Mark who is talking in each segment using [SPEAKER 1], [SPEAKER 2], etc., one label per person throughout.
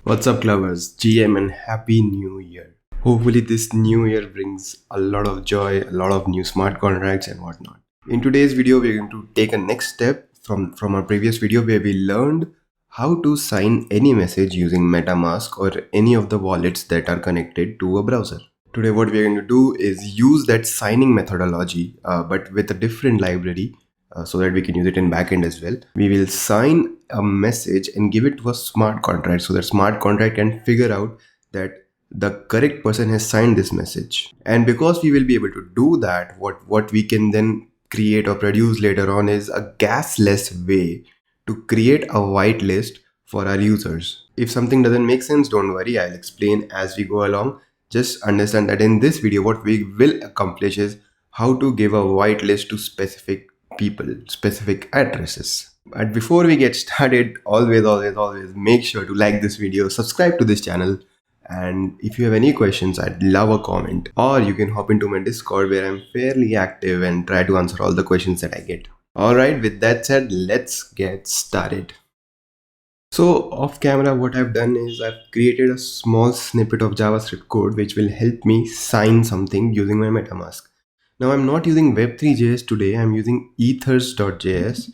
[SPEAKER 1] What's up, lovers? GM and Happy New Year. Hopefully, this new year brings a lot of joy, a lot of new smart contracts, and whatnot. In today's video, we're going to take a next step from our previous video where we learned how to sign any message using MetaMask or any of the wallets that are connected to a browser. Today, what we're going to do is use that signing methodology, but with a different library so that we can use it in backend as well. We will sign a message and give it to a smart contract so that smart contract can figure out that the correct person has signed this message. And because we will be able to do that, what we can then create or produce later on is a gasless way to create a whitelist for our users. If something doesn't make sense, don't worry, I'll explain as we go along. Just understand that in this video, what we will accomplish is how to give a whitelist to specific people, specific addresses. But before we get started, always make sure to like this video, subscribe to this channel, and if you have any questions, I'd love a comment. Or you can hop into my Discord where I'm fairly active and try to answer all the questions that I get. Alright, with that said, let's get started. So off camera, what I've done is I've created a small snippet of JavaScript code which will help me sign something using my MetaMask. Now I'm not using Web3.js today, I'm using ethers.js.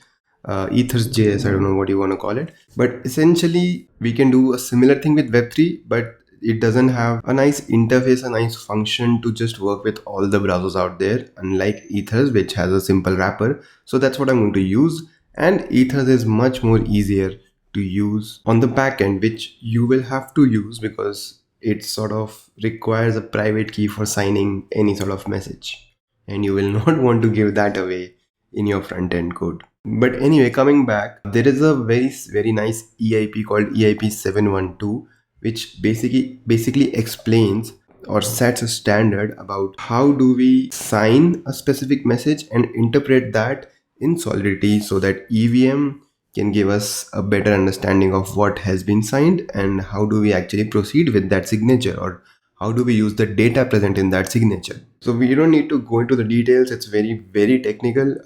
[SPEAKER 1] Ethers.js, I don't know what you want to call it. But essentially, we can do a similar thing with Web3, but it doesn't have a nice interface, a nice function to just work with all the browsers out there, unlike Ethers, which has a simple wrapper. So that's what I'm going to use. And Ethers is much more easier to use on the backend, which you will have to use because it sort of requires a private key for signing any sort of message. And you will not want to give that away in your front end code. But anyway, coming back, there is a very nice EIP called EIP 712, which basically explains or sets a standard about how do we sign a specific message and interpret that in Solidity so that EVM can give us a better understanding of what has been signed and how do we actually proceed with that signature, or how do we use the data present in that signature. So we don't need to go into the details, it's very technical.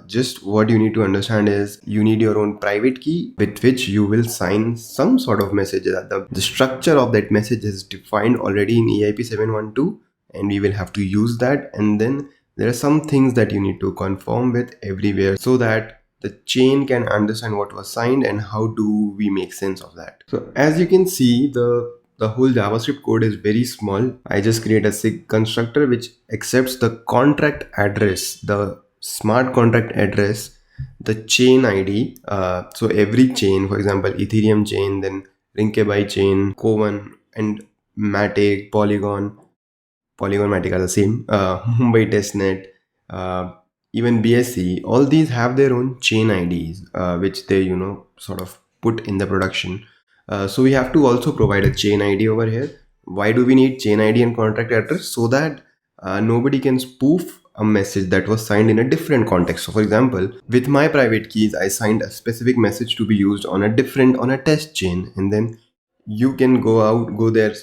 [SPEAKER 1] Just what you need to understand is you need your own private key with which you will sign some sort of message. The structure of that message is defined already in EIP 712 and we will have to use that, and then there are some things that you need to confirm with everywhere so that the chain can understand what was signed and how do we make sense of that. So as you can see, the whole JavaScript code is very small. I just create a SIG constructor which accepts the contract address, the smart contract address, the chain ID. So every chain, for example, Ethereum chain, then Rinkebai chain, Kovan, and Matic, Polygon Matic are the same. Mumbai testnet, even BSC, all these have their own chain IDs, which they sort of put in the production. So we have to also provide a chain ID over here. Why do we need chain ID and contract address? So that nobody can spoof a message that was signed in a different context. So for example, with my private keys, I signed a specific message to be used on a test chain, and then you can go there,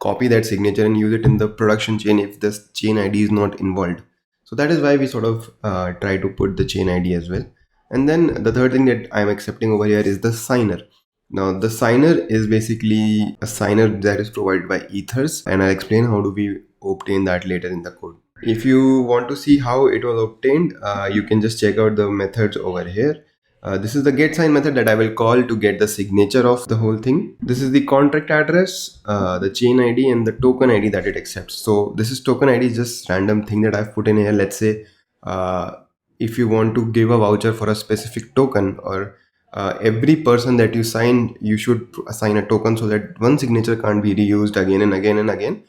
[SPEAKER 1] copy that signature and use it in the production chain if this chain ID is not involved. So that is why we sort of try to put the chain ID as well. And then the third thing that I'm accepting over here is the signer. Now the signer is basically a signer that is provided by Ethers, and I'll explain how do we obtain that later in the code. If you want to see how it was obtained, you can just check out the methods over here. This is the get sign method that I will call to get the signature of the whole thing. This is the contract address, the chain ID, and the token ID that it accepts. So this is token ID, just random thing that I've put in here. Let's say if you want to give a voucher for a specific token, or every person that you sign, you should assign a token so that one signature can't be reused again and again and again.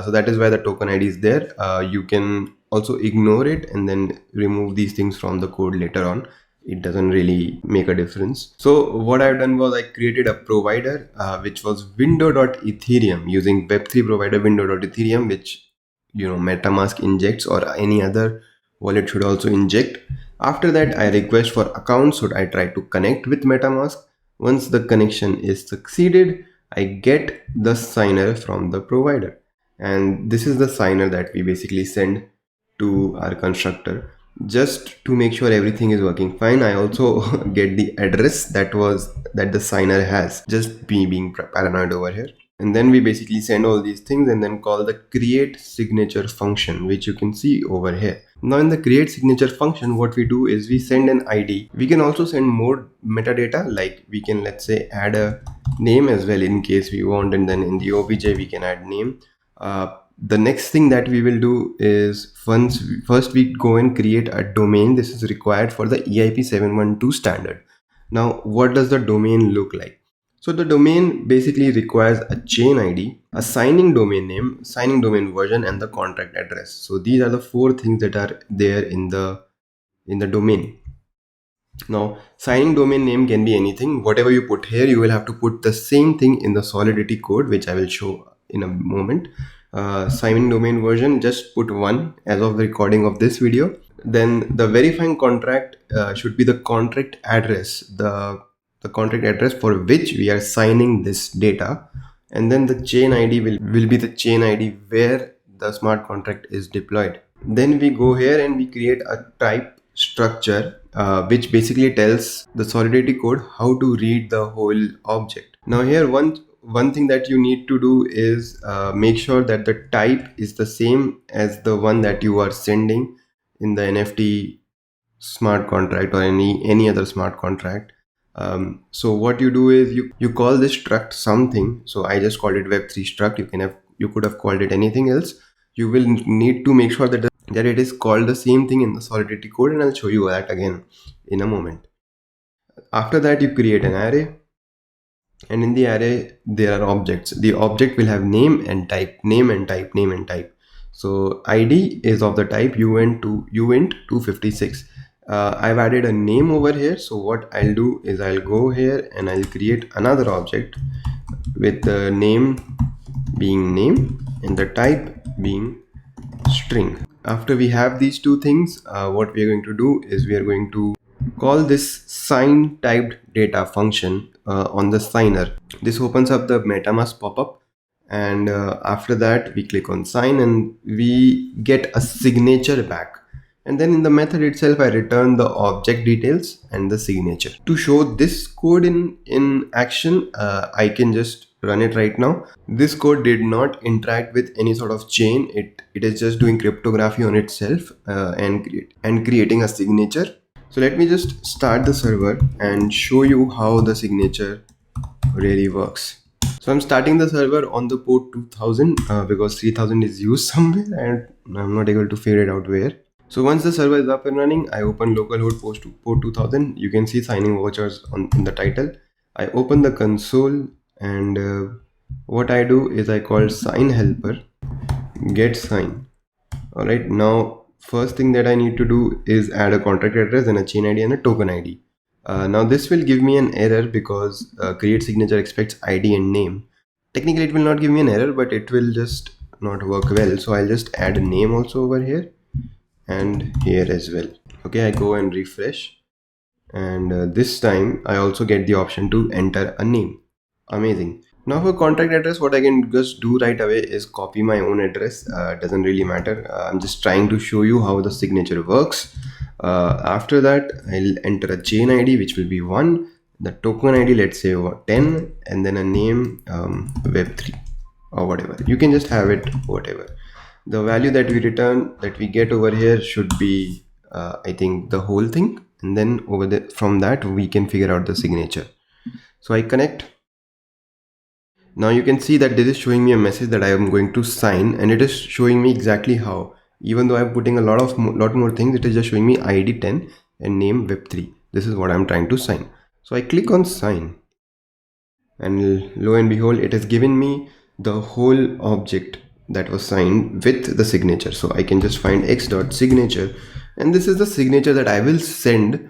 [SPEAKER 1] So that is why the token ID is there. You can also ignore it and then remove these things from the code later on. It doesn't really make a difference. So what I've done was I created a provider which was window.ethereum using Web3 provider window.ethereum, which MetaMask injects, or any other wallet should also inject. After that, I request for account, so I try to connect with MetaMask. Once the connection is succeeded, I get the signer from the provider, and this is the signer that we basically send to our constructor. just to make sure everything is working fine, I also get the address that the signer has, just me being paranoid over here. And then we basically send all these things and then call the create signature function, which you can see over here. Now in the create signature function, what we do is we send an ID. We can also send more metadata, like we can, let's say, add a name as well in case we want, and then in the obj we can add name. The next thing that we will do is first we go and create a domain. This is required for the EIP 712 standard. Now what does the domain look like? So the domain basically requires a chain ID, a signing domain name, signing domain version, and the contract address. So these are the four things that are there in the domain. Now signing domain name can be anything. Whatever you put here, you will have to put the same thing in the Solidity code, which I will show in a moment. Signing domain version, just put 1 as of the recording of this video. Then the verifying contract should be the contract address, the contract address for which we are signing this data. And then the chain ID will be the chain ID where the smart contract is deployed. Then we go here and we create a type structure which basically tells the Solidity code how to read the whole object. Now here one thing that you need to do is make sure that the type is the same as the one that you are sending in the NFT smart contract or any other smart contract. So what you do is you call this struct something. So I just called it web3 struct. You could have called it anything else. You will need to make sure that it is called the same thing in the Solidity code, and I'll show you that again in a moment. After that, you create an array, and in the array there are objects. The object will have name and type, name and type, name and type. So ID is of the type uint 256. I've added a name over here. So what I'll do is I'll go here and I'll create another object with the name being name and the type being string. After we have these two things, what we are going to do is we are going to call this sign typed data function on the signer. This opens up the MetaMask pop-up, and after that we click on sign and we get a signature back. And then in the method itself, I return the object details and the signature. To show this code in action, I can just run it right now. This code did not interact with any sort of chain. It is just doing cryptography on itself and creating a signature. So let me just start the server and show you how the signature really works. So I'm starting the server on the port 2000 because 3000 is used somewhere and I'm not able to figure it out where. So once the server is up and running, I open localhost port 2000. You can see signing vouchers in the title. I open the console and what I do is I call sign helper get sign. All right, now first thing that I need to do is add a contract address and a chain ID and a token ID. Now this will give me an error because create signature expects ID and name. Technically it will not give me an error, but it will just not work well. So I'll just add a name also over here and here as well. Okay, I go and refresh, and this time I also get the option to enter a name. Amazing. Now for contract address, what I can just do right away is copy my own address. Doesn't really matter. I'm just trying to show you how the signature works. After that, I'll enter a chain ID, which will be 1, the token ID, let's say 10, and then a name web3 or whatever. You can just have it whatever. The value that we return, that we get over here, should be I think the whole thing, and then over there from that we can figure out the signature. So I connect. Now you can see that this is showing me a message that I am going to sign, and it is showing me exactly how. Even though I'm putting a lot more things, it is just showing me ID 10 and name web3. This is what I'm trying to sign. So I click on sign, and lo and behold, it has given me the whole object that was signed with the signature. So I can just find x.signature, and this is the signature that I will send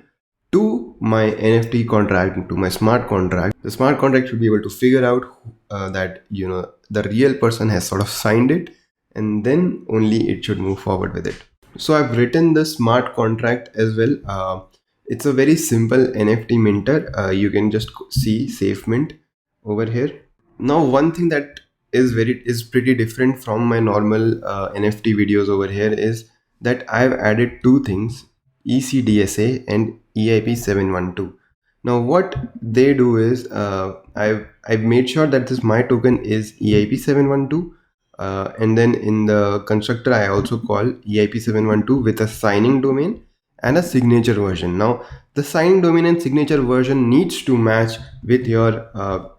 [SPEAKER 1] to my NFT contract, to my smart contract. The smart contract should be able to figure out that the real person has sort of signed it, and then only it should move forward with it. So I've written the smart contract as well. It's a very simple NFT minter. You can just see safe mint over here. Now one thing that is pretty different from my normal NFT videos over here is that I've added two things. ECDSA, and EIP 712. Now what they do is I've made sure that this my token is EIP 712, and then in the constructor I also call EIP 712 with a signing domain and a signature version. Now the signing domain and signature version needs to match with your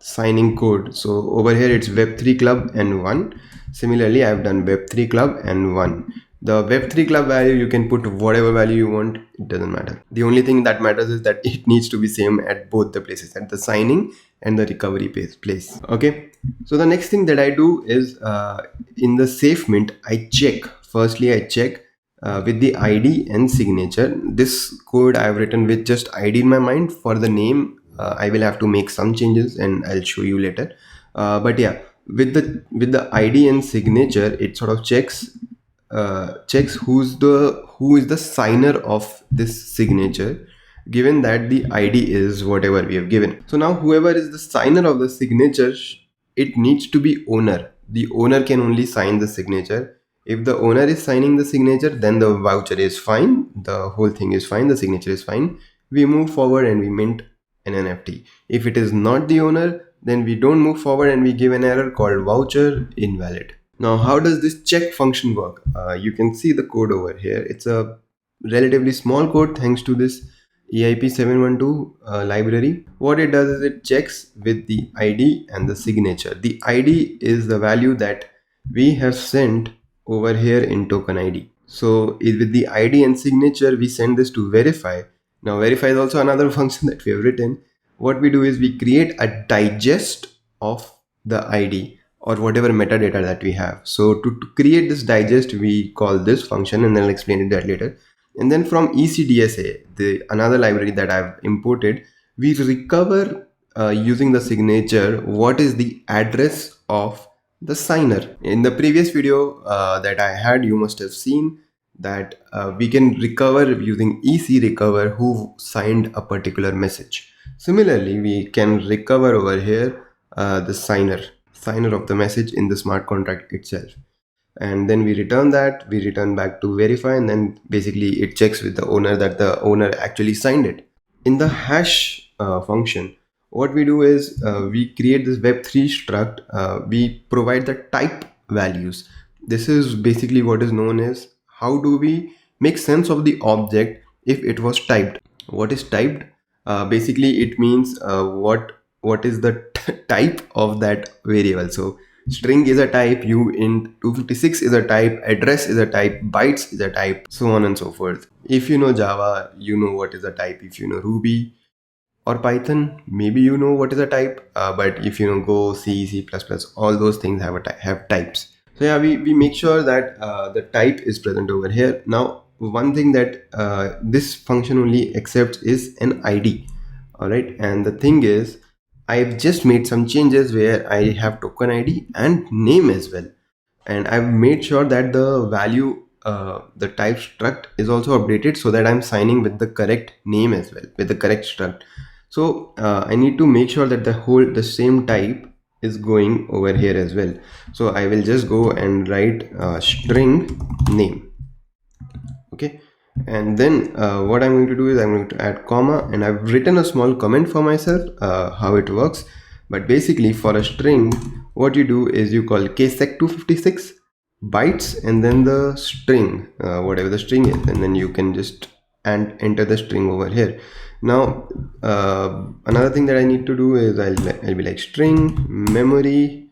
[SPEAKER 1] signing code. So over here it's Web3 Club and 1. Similarly, I've done Web3 Club and 1. The Web3 Club value, you can put whatever value you want, it doesn't matter. The only thing that matters is that it needs to be same at both the places, at the signing and the recovery place. Okay, so the next thing that I do is in the safe mint, I check. Firstly, I check with the ID and signature. This code I've written with just ID in my mind. For the name, I will have to make some changes and I'll show you later. But yeah, with the ID and signature, it sort of checks who is the signer of this signature, given that the ID is whatever we have given. So now whoever is the signer of the signature, it needs to be owner. The owner can only sign the signature. If the owner is signing the signature, then the voucher is fine, the whole thing is fine, the signature is fine. We move forward and we mint an NFT. If it is not the owner, then we don't move forward and we give an error called voucher invalid. Now, how does this check function work? You can see the code over here. It's a relatively small code thanks to this EIP 712 library. What it does is it checks with the ID and the signature. The ID is the value that we have sent over here in token ID. So with the ID and signature, we send this to verify. Now verify is also another function that we have written. What we do is we create a digest of the ID or whatever metadata that we have. So to create this digest, we call this function, and then I'll explain it that later. And then from ECDSA, the another library that I've imported, we recover using the signature what is the address of the signer. In the previous video that I had, you must have seen that we can recover using EC recover who signed a particular message. Similarly, we can recover over here the signer of the message in the smart contract itself, and then we return that, we return back to verify, and then basically it checks with the owner that the owner actually signed it. In the hash function, what we do is we create this web3 struct. We provide the type values. This is basically what is known as how do we make sense of the object if it was typed. What is typed? Basically it means what is the type of that variable. So string is a type, uint 256 is a type, address is a type, bytes is a type, so on and so forth. If you know Java, you know what is a type. If you know Ruby or Python, maybe you know what is a type, but if you know Go, C++, all those things have types. So yeah, we make sure that the type is present over here. Now one thing that this function only accepts is an ID. All right, and the thing is I've just made some changes where I have token ID and name as well, and I've made sure that the value the type struct is also updated so that I'm signing with the correct name as well, with the correct struct. So I need to make sure that the same type is going over here as well. So I will just go and write string name. Okay, and then what I'm going to do is I'm going to add comma, and I've written a small comment for myself how it works. But basically for a string, what you do is you call ksec256 bytes and then the string, whatever the string is, and then you can just enter the string over here. Now another thing that I need to do is I'll be like string memory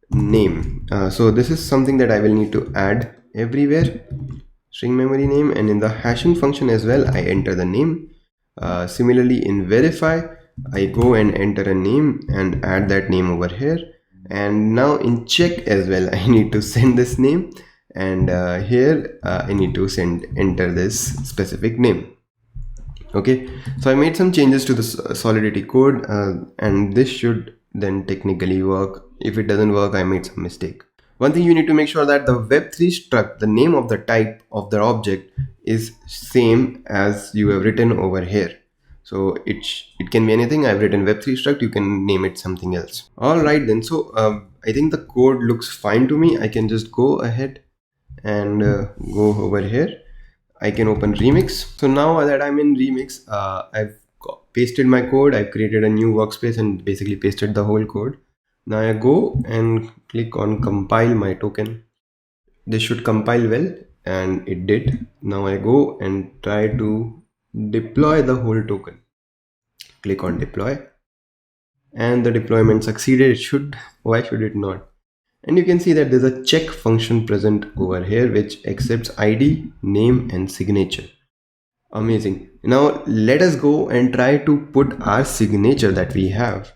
[SPEAKER 1] name. So this is something that I will need to add everywhere, string memory name, and in the hashing function as well I enter the name. Similarly in verify, I go and enter a name and add that name over here, and now in check as well I need to send this name, and here I need to enter this specific name. Okay, so I made some changes to the Solidity code, and this should then technically work. If it doesn't work, I made some mistake. One thing you need to make sure that the web3 struct, the name of the type of the object, is same as you have written over here. So it can be anything. I've written web3 struct, you can name it something else. All right then, so I think the code looks fine to me. I can just go ahead and go over here. I can open Remix. So now that I'm in Remix, I've pasted my code. I've created a new workspace and basically pasted the whole code. Now I go and click on compile my token. This should compile well, and it did. Now I go and try to deploy the whole token. Click on deploy, and the deployment succeeded. It should. Why should it not? And you can see that there's a check function present over here which accepts ID, name, and signature. Amazing. Now let us go and try to put our signature that we have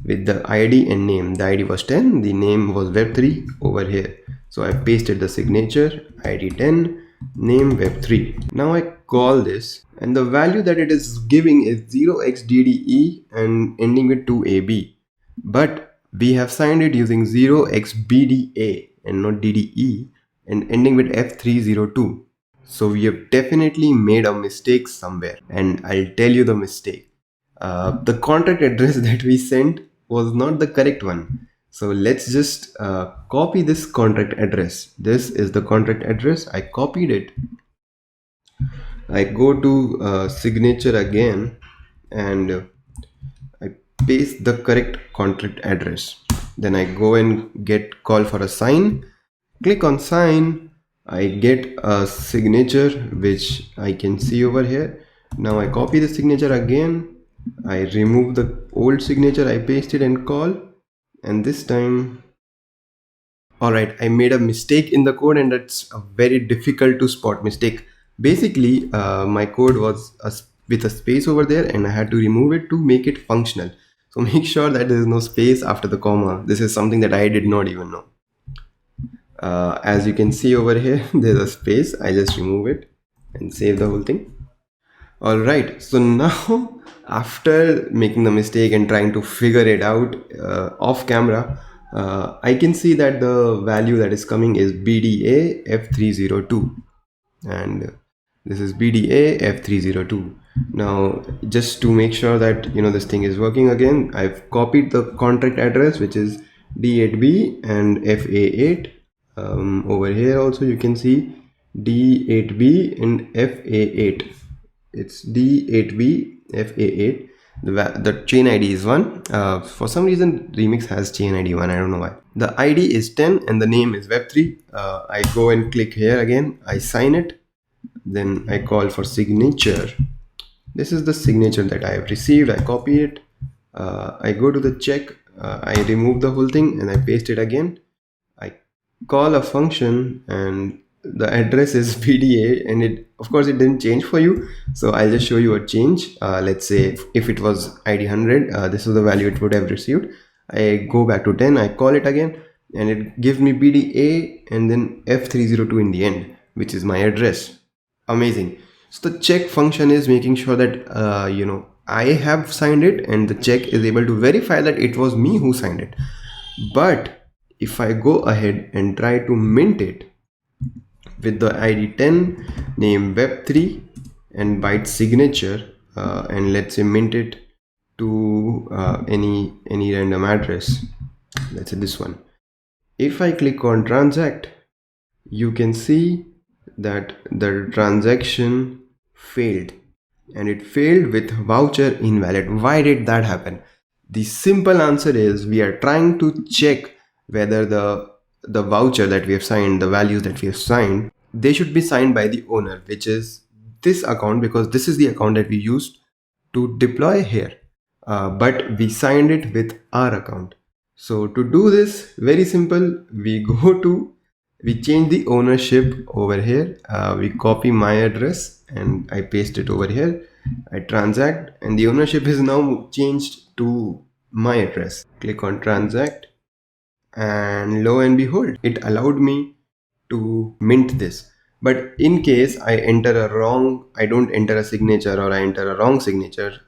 [SPEAKER 1] with the ID and name. The ID was 10, the name was web3 over here. So I pasted the signature, ID 10, name web3. Now I call this, and the value that it is giving is 0xDDE and ending with 2AB. But we have signed it using 0xBDA and not DDE and ending with F302. So we have definitely made a mistake somewhere, and I'll tell you the mistake. The contract address that we sent was not the correct one. So let's just copy this contract address. This is the contract address. I copied it. I go to signature again, and I paste the correct contract address. Then I go and get call for a sign. Click on sign. I get a signature which I can see over here. Now I copy the signature again. I remove the old signature. I paste it and call. And this time, alright, I made a mistake in the code, and that's a very difficult to spot mistake. Basically, my code was with a space over there, and I had to remove it to make it functional. So make sure that there is no space after the comma. This is something that I did not even know. As you can see over here, there's a space. I just remove it and save the whole thing. Alright, so now after making the mistake and trying to figure it out off camera, I can see that the value that is coming is BDA F302, and this is BDA F302. Now just to make sure that this thing is working again, I've copied the contract address which is D8B and FA8. Over here also you can see D8B and FA8. It's D8B FA8. The chain ID is 1. For some reason Remix has chain ID 1. I don't know why. The ID is 10 and the name is web3. I go and click here again. I sign it. Then I call for signature. This is the signature that I have received. I copy it. I go to the check. I remove the whole thing and I paste it again. I call a function, and the address is PDA, and it of course it didn't change for you, so I'll just show you a change. Let's say if it was ID 100, this is the value it would have received. I go back to 10, I call it again, and it gives me BDA and then F302 in the end, which is my address. Amazing. So the check function is making sure that I have signed it, and the check is able to verify that it was me who signed it. But if I go ahead and try to mint it with the ID 10, name web3, and byte signature, and let's say mint it to any random address, let's say this one. If I click on transact, you can see that the transaction failed, and it failed with voucher invalid. Why did that happen? The simple answer is we are trying to check whether the voucher that we have signed, the values that we have signed, they should be signed by the owner, which is this account, because this is the account that we used to deploy here. But we signed it with our account. So to do this, very simple, we change the ownership over here. We copy my address and I paste it over here. I transact, and the ownership is now changed to my address. Click on transact, and lo and behold, it allowed me to mint this. But in case I don't enter a signature, or I enter a wrong signature,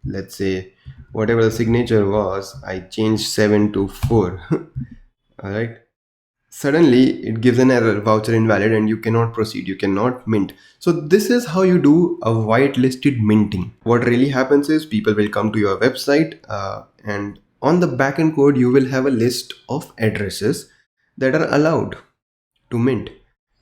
[SPEAKER 1] let's say whatever the signature was, I changed 7 to 4. All right. Suddenly it gives an error, voucher invalid, and you cannot proceed, you cannot mint. So this is how you do a whitelisted minting. What really happens is people will come to your website, and on the backend code you will have a list of addresses that are allowed to mint.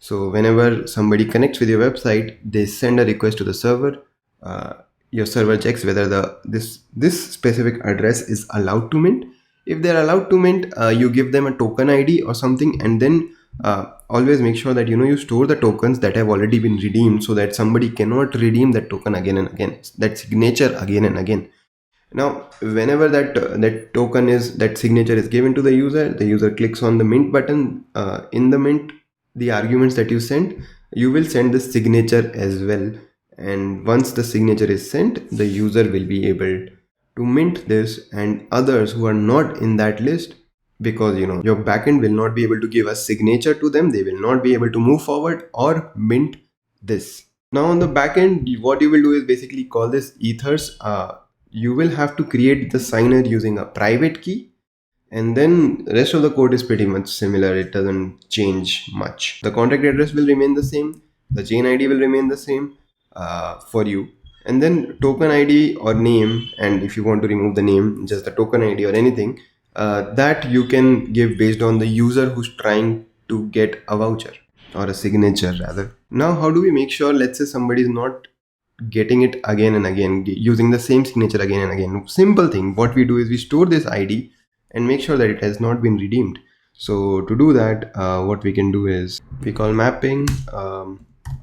[SPEAKER 1] So whenever somebody connects with your website, they send a request to the server. Uh, your server checks whether this specific address is allowed to mint. If they're allowed to mint, you give them a token ID or something, and then always make sure that you store the tokens that have already been redeemed, so that somebody cannot redeem that token again and again, that signature again and again. Now, whenever that signature is given to the user clicks on the mint button. In the mint, the arguments that you send, you will send the signature as well. And once the signature is sent, the user will be able to mint this, and others who are not in that list, because your backend will not be able to give a signature to them, they will not be able to move forward or mint this. Now on the backend, what you will do is basically call this ethers. You will have to create the signer using a private key, and then rest of the code is pretty much similar. It doesn't change much. The contract address will remain the same, the chain ID will remain the same for you, and then token ID or name, and if you want to remove the name, just the token ID or anything that you can give based on the user who's trying to get a voucher or a signature rather. Now how do we make sure, let's say somebody is not getting it again and again, using the same signature again and again? Simple thing, what we do is we store this ID and make sure that it has not been redeemed. So to do that, what we can do is we call mapping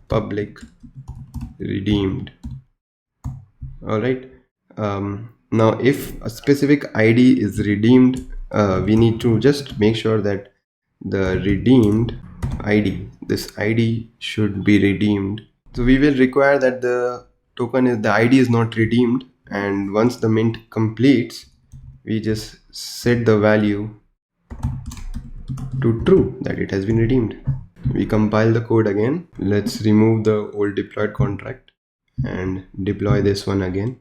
[SPEAKER 1] public redeemed. All right. Now if a specific ID is redeemed, we need to just make sure that the redeemed ID, this ID should be redeemed. So we will require that the ID is not redeemed, and once the mint completes, we just set the value to true, that it has been redeemed. We compile the code again. Let's remove the old deployed contract and deploy this one again.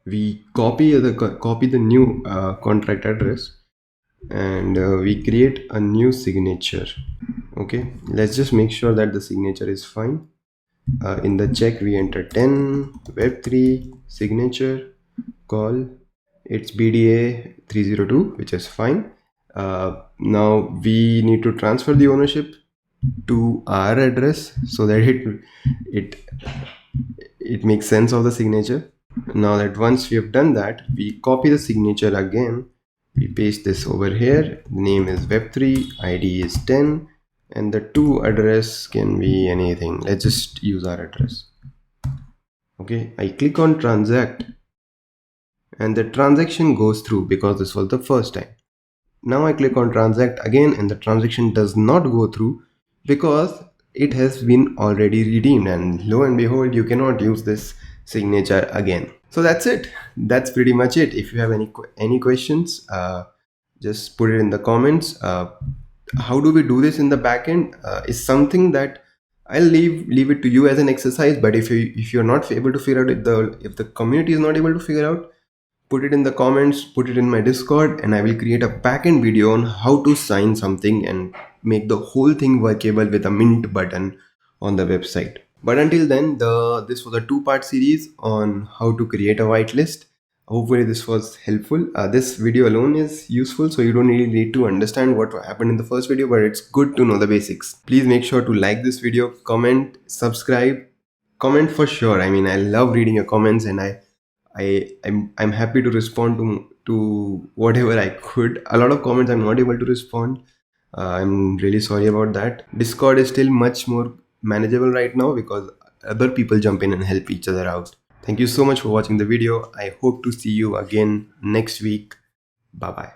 [SPEAKER 1] We copy the new contract address, and we create a new signature. Okay, let's just make sure that the signature is fine. In the check, we enter 10 web3 signature call. It's BDA 302, which is fine. Now we need to transfer the ownership to our address so that it makes sense of the signature. Now that once we have done that, we copy the signature again, we paste this over here. The name is web3, ID is 10, and the to address can be anything. Let's just use our address. Okay, I click on transact, and the transaction goes through because this was the first time. Now I click on transact again, and the transaction does not go through because it has been already redeemed, and lo and behold, you cannot use this signature again. So that's it. That's pretty much it. If you have any questions, just put it in the comments. How do we do this in the backend is something that I'll leave it to you as an exercise. But if you're not able to figure out, if the community is not able to figure out, put it in the comments, put it in my Discord, and I will create a backend video on how to sign something and make the whole thing workable with a mint button on the website. But until then, this was a 2-part series on how to create a whitelist. Hopefully this was helpful. This video alone is useful, so you don't really need to understand what happened in the first video, but it's good to know the basics. Please make sure to like this video, comment, subscribe, comment for sure. I mean, I love reading your comments, and I'm happy to respond to whatever I could. A lot of comments I'm not able to respond. I'm really sorry about that. Discord is still much more manageable right now because other people jump in and help each other out. Thank you so much for watching the video. I hope to see you again next week. Bye bye.